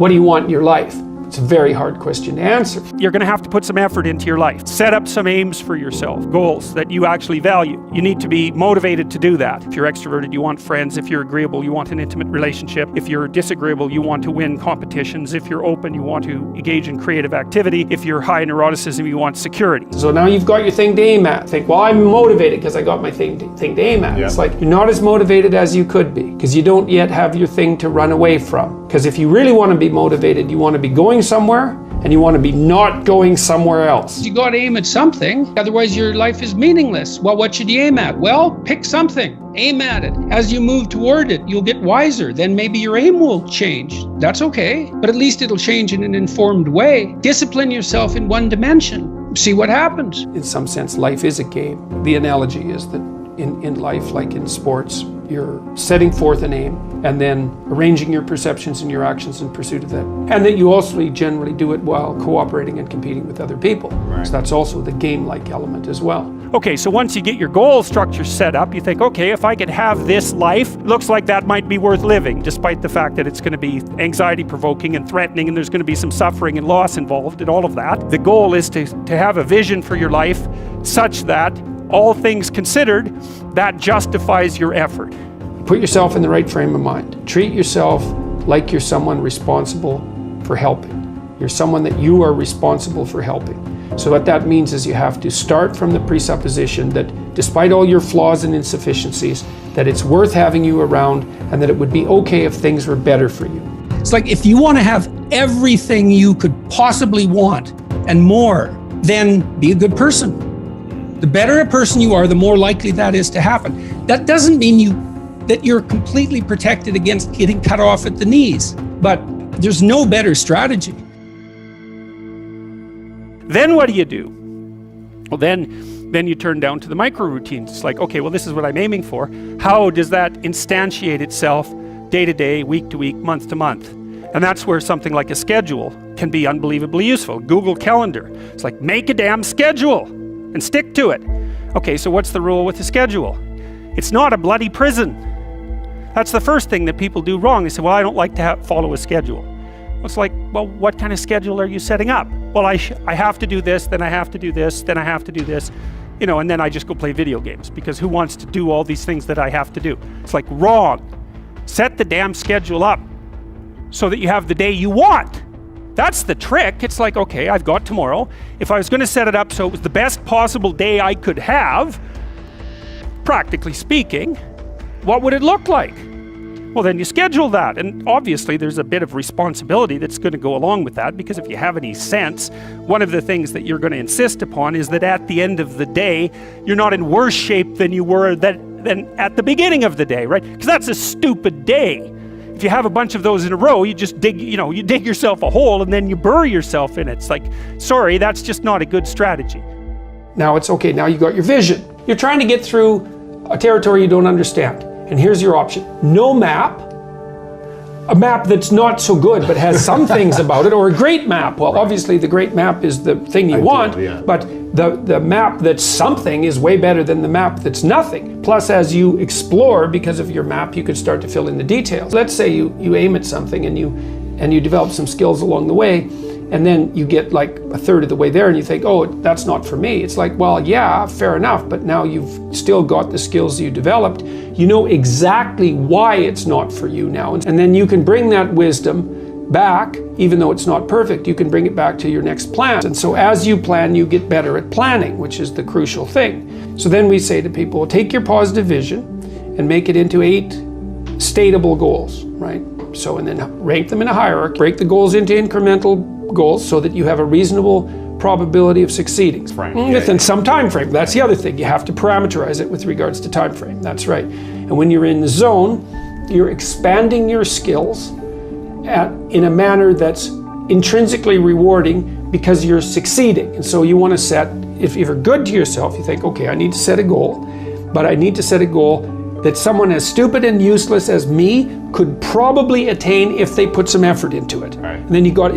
What do you want in your life? It's a very hard question to answer. You're going to have to put some effort into your life. Set up some aims for yourself, goals that you actually value. You need to be motivated to do that. If you're extroverted, you want friends. If you're agreeable, you want an intimate relationship. If you're disagreeable, you want to win competitions. If you're open, you want to engage in creative activity. If you're high neuroticism, you want security. So now you've got your thing to aim at. Think, well, I'm motivated because I got my thing to aim at. Yeah. It's like you're not as motivated as you could be because you don't yet have your thing to run away from. Because if you really want to be motivated, you want to be going somewhere and you want to be not going somewhere else. You got to aim at something, otherwise your life is meaningless. Well, what should you aim at? Well, pick something. Aim at it. As you move toward it, you'll get wiser. Then maybe your aim will change. That's okay, but at least it'll change in an informed way. Discipline yourself in one dimension. See what happens. In some sense, life is a game. The analogy is that in life, like in sports, you're setting forth an aim and then arranging your perceptions and your actions in pursuit of that. And that you also generally do it while cooperating and competing with other people. Right. So that's also the game-like element as well. Okay, so once you get your goal structure set up, you think, okay, if I could have this life, looks like that might be worth living, despite the fact that it's going to be anxiety-provoking and threatening, and there's going to be some suffering and loss involved and all of that. The goal is to have a vision for your life such that, all things considered, that justifies your effort. Put yourself in the right frame of mind. Treat yourself like you're someone responsible for helping. You're someone that you are responsible for helping. So what that means is you have to start from the presupposition that despite all your flaws and insufficiencies, that it's worth having you around and that it would be okay if things were better for you. It's like if you want to have everything you could possibly want and more, then be a good person. The better a person you are, the more likely that is to happen. That doesn't mean that you're completely protected against getting cut off at the knees, but there's no better strategy. Then what do? Well, then you turn down to the micro routines. It's like, okay, well, this is what I'm aiming for. How does that instantiate itself day to day, week to week, month to month? And that's where something like a schedule can be unbelievably useful. Google Calendar. It's like, make a damn schedule and stick to it. Okay, so what's the rule with the schedule? It's not a bloody prison. That's the first thing that people do wrong. They say, well, I don't like to follow a schedule. It's like, well, what kind of schedule are you setting up? Well, I have to do this, then I have to do this, then I have to do this, and then I just go play video games because who wants to do all these things that I have to do? It's like, wrong. Set the damn schedule up so that you have the day you want. That's the trick. It's like, okay, I've got tomorrow. If I was going to set it up so it was the best possible day I could have, practically speaking, what would it look like? Well, then you schedule that. And obviously there's a bit of responsibility that's going to go along with that, because if you have any sense, one of the things that you're going to insist upon is that at the end of the day, you're not in worse shape than you were than at the beginning of the day, right? Because that's a stupid day. If you have a bunch of those in a row, you just dig yourself a hole and then you bury yourself in it. It's like, sorry, that's just not a good strategy. Now it's okay, now you got your vision. You're trying to get through a territory you don't understand. And here's your option. No map, a map that's not so good but has some things about it, or a great map. Well, obviously the great map is the thing you want, but the map that's something is way better than the map that's nothing. Plus, as you explore, because of your map, you could start to fill in the details. Let's say you aim at something and you develop some skills along the way, and then you get like a third of the way there and you think, oh, that's not for me. It's like, well, yeah, fair enough, but now you've still got the skills you developed. You know exactly why it's not for you now. And then you can bring that wisdom back, even though it's not perfect, you can bring it back to your next plan. And so as you plan, you get better at planning, which is the crucial thing. So then we say to people, take your positive vision and make it into 8 stateable goals, right? So, and then rank them in a hierarchy, break the goals into incremental goals so that you have a reasonable probability of succeeding within some time frame. That's the other thing. You have to parameterize it with regards to time frame. That's right. And when you're in the zone, you're expanding your skills in a manner that's intrinsically rewarding because you're succeeding. And so you want to set, if you're good to yourself, you think, okay, I need to set a goal, but I need to set a goal that someone as stupid and useless as me could probably attain if they put some effort into it. Right. And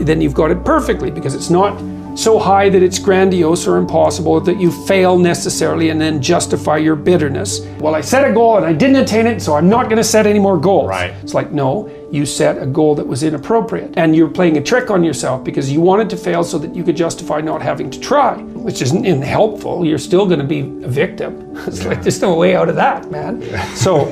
then you've got it perfectly, because it's not so high that it's grandiose or impossible, that you fail necessarily and then justify your bitterness. Well, I set a goal and I didn't attain it, so I'm not going to set any more goals. Right. It's like, no, you set a goal that was inappropriate. And you're playing a trick on yourself because you wanted to fail so that you could justify not having to try, which isn't helpful. You're still going to be a victim. It's like, there's no way out of that, man. So,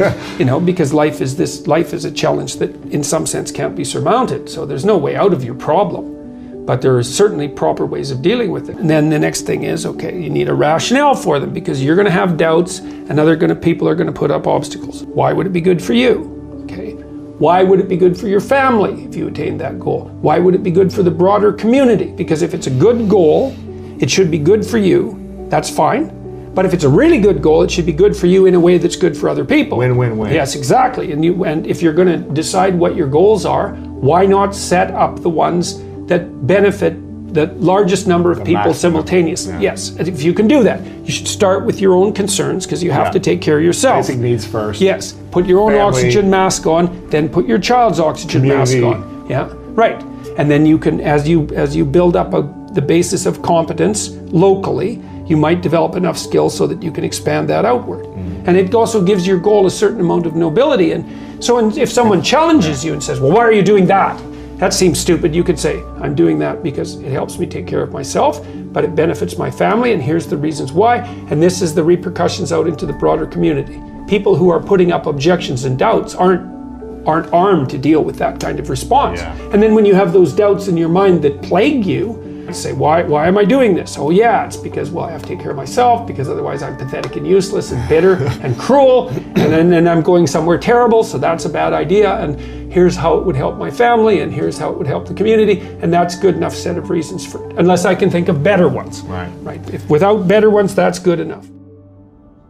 because life is a challenge that in some sense can't be surmounted. So there's no way out of your problem. But there are certainly proper ways of dealing with it. And then the next thing is, okay, you need a rationale for them, because you're going to have doubts and people are going to put up obstacles. Why would it be good for you? Okay. Why would it be good for your family if you attain that goal? Why would it be good for the broader community? Because if it's a good goal, it should be good for you. That's fine. But if it's a really good goal, it should be good for you in a way that's good for other people. Win-win-win. Yes, exactly. And if you're going to decide what your goals are, why not set up the ones that benefit the largest number of people simultaneously? Yeah. Yes, and if you can do that, you should start with your own concerns, because you have to take care of yourself. Basic needs first. Yes, put your own Family. Oxygen mask on, then put your child's oxygen Community. mask on. Yeah, right. And then you can, as you build up the basis of competence locally, you might develop enough skills so that you can expand that outward. And it also gives your goal a certain amount of nobility. And so if someone challenges you and says, well, why are you doing that? That seems stupid. You could say, I'm doing that because it helps me take care of myself, but it benefits my family, and here's the reasons why, and this is the repercussions out into the broader community. People who are putting up objections and doubts aren't armed to deal with that kind of response. Yeah. And then when you have those doubts in your mind that plague you, you say, why am I doing this? Oh yeah, it's because, well, I have to take care of myself, because otherwise I'm pathetic and useless and bitter and cruel, and then I'm going somewhere terrible, so that's a bad idea, and here's how it would help my family, and here's how it would help the community, and that's good enough set of reasons for it, unless I can think of better ones. Right. If without better ones, that's good enough.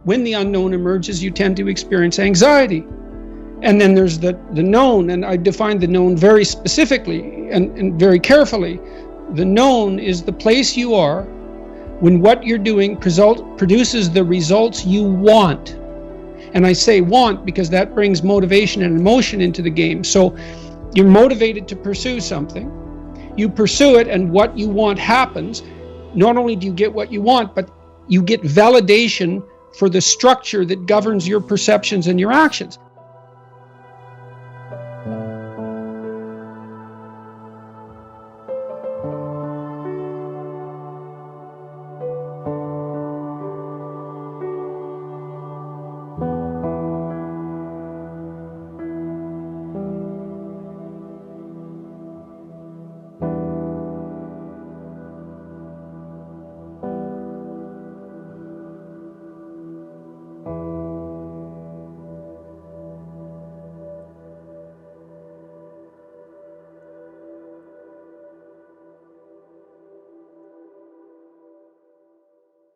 When the unknown emerges, you tend to experience anxiety. And then there's the known, and I define the known very specifically and very carefully. The known is the place you are when what you're doing produces the results you want. And I say want because that brings motivation and emotion into the game. So you're motivated to pursue something, you pursue it, and what you want happens. Not only do you get what you want, but you get validation for the structure that governs your perceptions and your actions.